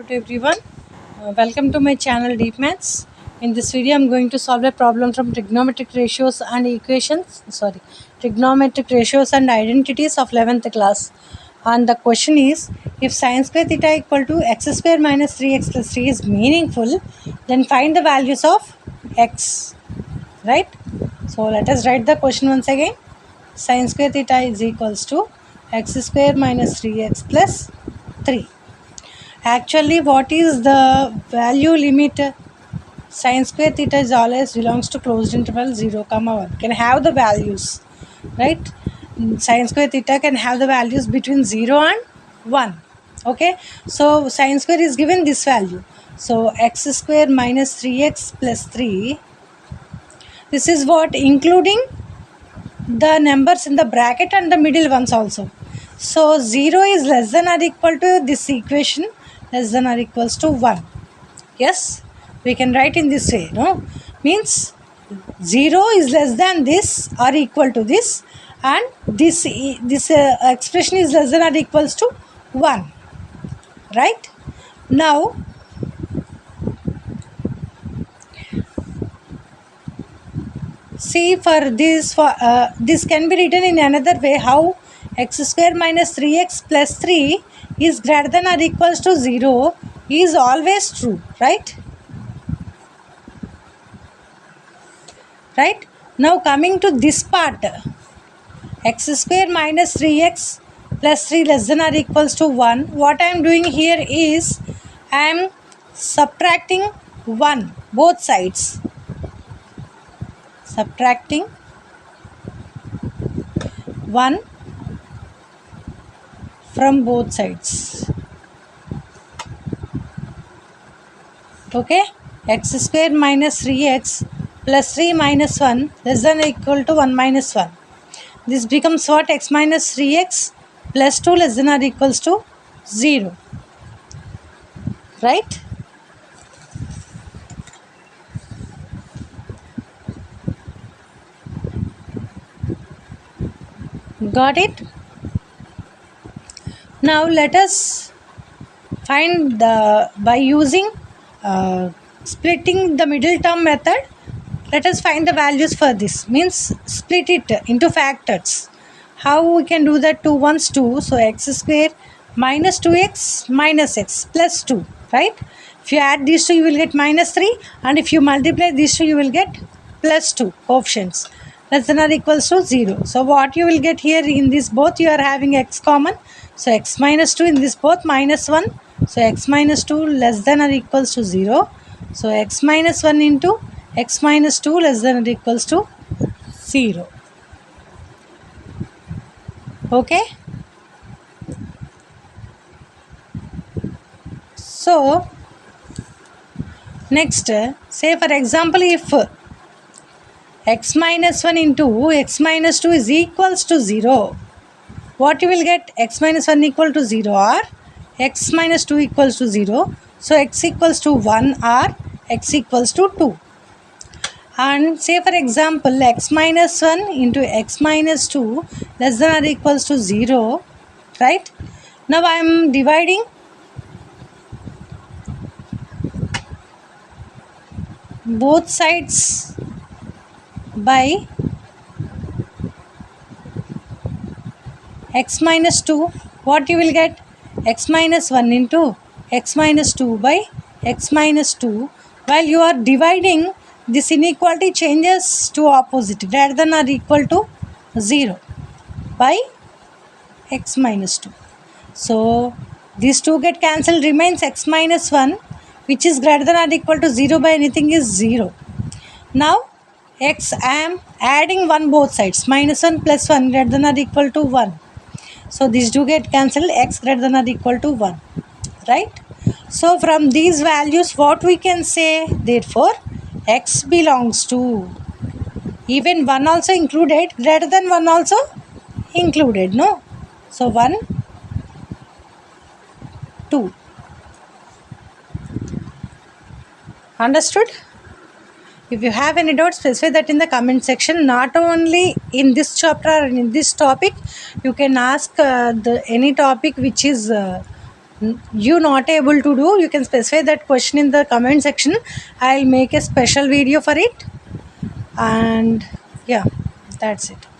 Hello to everyone. Welcome to my channel Deep Maths. In this video, I'm going to solve a problem from trigonometric ratios and equations. Trigonometric ratios and identities of 11th class. And the question is, if sin square theta equal to x square minus 3x plus 3 is meaningful, then find the values of x. Right? So let us write the question once again. Sin square theta is equals to x square minus 3x plus 3. Actually, what is the value limit? Sin square theta is always belongs to closed interval 0 comma 1. Can have the values, right? Sin square theta can have the values between 0 and 1. Okay, so sin square is given this value. So x square minus 3x plus 3. This is what including the numbers in the bracket and the middle ones also. So 0 is less than or equal to this equation, less than or equals to 1. Yes, we can write in this way, no? Means 0 is less than this or equal to this, and this expression is less than or equals to 1. Right? Now, see, for this can be written in another way, how x square minus 3x plus 3 is greater than or equals to 0 is always true, right? Right? Now coming to this part, x square minus 3x plus 3 less than or equals to 1, what I am doing here is I am subtracting 1 both sides. Subtracting 1 from both sides. Okay, x square minus 3x plus 3 minus 1 less than or equal to 1 minus 1. This becomes what? X minus 3x plus 2 less than or equals to 0. Right? Got it? Now let us find by using splitting the middle term method. Let us find the values for this. Means split it into factors. How we can do that? 2 ones 2. So x square minus 2x minus x plus 2. Right? If you add these two, you will get minus 3. And if you multiply these two, you will get plus 2 coefficients. Less than or equals to 0. So what you will get here in this both, you are having x common. So x minus 2 in this both minus 1. So x minus 2 less than or equals to 0. So x minus 1 into x minus 2 less than or equals to 0. Okay. So next, say for example, if x minus 1 into x minus 2 is equals to 0, what you will get? X minus 1 equal to 0 or x minus 2 equals to 0. So x equals to 1 or x equals to 2. And say for example, x minus 1 into x minus 2 less than or equals to 0. Right? Now I am dividing both sides by x minus 2. What you will get? X minus 1 into x minus 2 by x minus 2. While you are dividing, this inequality changes to opposite, greater than or equal to 0 by x minus 2. So these two get cancelled, remains x minus 1, which is greater than or equal to 0 by anything is 0. Now x, I am adding 1 both sides, minus 1 plus 1 greater than or equal to 1. So these two get cancelled, x greater than or equal to 1. Right? So from these values, what we can say? Therefore x belongs to, even 1 also included, greater than 1 also included, no? So 1, 2. Understood? If you have any doubts, specify that in the comment section. Not only in this chapter or in this topic, you can ask any topic which is you not able to do, you can specify that question in the comment section. I'll make a special video for it. And yeah, that's it.